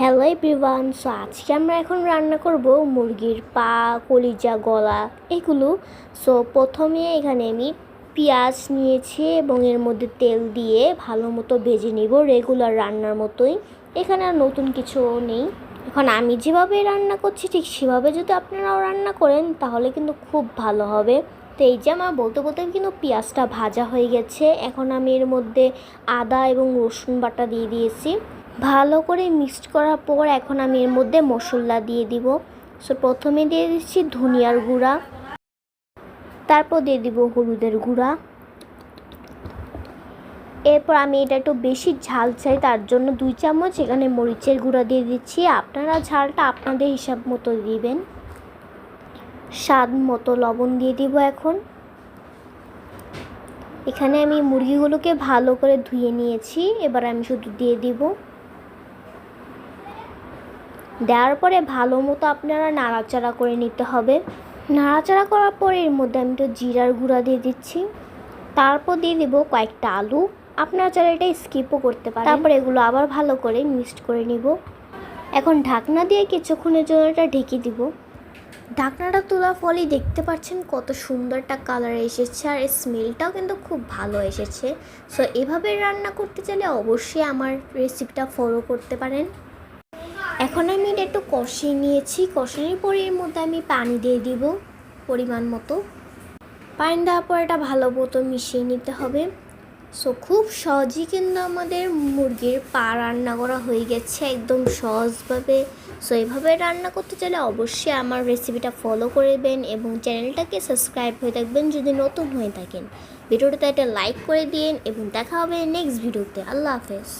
Hello everyone. So আজকে আমরা এখন রান্না করব মুরগির পা, কলিজা, গলা এগুলো। সো প্রথমে এখানে আমি পেঁয়াজ নিয়েছি এবং এর মধ্যে তেল দিয়ে ভালো মতো ভেজে নিব, রেগুলার রান্নার মতোই। এখানে আর নতুন কিছু নেই। এখন আমি যেভাবে রান্না করছি ঠিক সেভাবে যদি আপনারাও রান্না করেন তাহলে কিন্তু খুব ভালো হবে। তো এই যে আমার বলতে বলতে কিন্তু পেঁয়াজটা ভাজা হয়ে গেছে। এখন আমি এর মধ্যে আদা এবং রসুন বাটা দিয়ে দিয়েছি। ভালো করে মিক্সড করার পর এখন আমি এর মধ্যে মশলা দিয়ে দিব। সো প্রথমে দিয়ে দিচ্ছি ধনিয়ার গুঁড়া, তারপর দিয়ে দিব হলুদের গুঁড়া। এরপর আমি এটা একটু বেশি ঝাল চাই, তার জন্য 2 চামচ এখানে মরিচের গুঁড়া দিয়ে দিচ্ছি। আপনারা ঝালটা আপনাদের হিসাব মতো দিবেন। স্বাদ মতো লবণ দিয়ে দিব। এখন এখানে আমি মুরগিগুলোকে ভালো করে ধুয়ে নিয়েছি, এবার আমি শুধু দিয়ে দিব। দেওয়ার পরে ভালো মতো আপনারা নাড়াচাড়া করে নিতে হবে। নাড়াচাড়া করার পরে এর মধ্যে আমি একটু জিরার গুঁড়া দিয়ে দিচ্ছি। তারপর দিয়ে দেব কয়েকটা আলু। আপনারা চাইলে এটা স্কিপও করতে পারেন। তারপর এগুলো আবার ভালো করে মিক্সড করে নিব। এখন ঢাকনা দিয়ে কিছুক্ষণের জন্য এটা ঢেকে দিব। ঢাকনাটা তোলার ফলেই দেখতে পাচ্ছেন কত সুন্দর একটা কালার এসেছে, আর স্মেলটাও কিন্তু খুব ভালো এসেছে। সো এভাবে রান্না করতে চাইলে অবশ্যই আমার রেসিপিটা ফলো করতে পারেন। এখন আমি এটা একটু কষিয়ে নিয়েছি। কষানোর পরে এর মধ্যে আমি পানি দিয়ে দিব পরিমাণ মতো। পানি দেওয়ার পর এটা ভালো মতো মিশিয়ে নিতে হবে। সো খুব সহজেই কিন্তু আমাদের মুরগির পা রান্না করা হয়ে গেছে একদম সহজভাবে। সো এইভাবে রান্না করতে চাইলে অবশ্যই আমার রেসিপিটা ফলো করবেন এবং চ্যানেলটাকে সাবস্ক্রাইব হয়ে থাকবেন যদি নতুন হয়ে থাকেন। ভিডিওটাতে একটা লাইক করে দিন এবং দেখা হবে নেক্সট ভিডিওতে। আল্লাহ হাফেজ।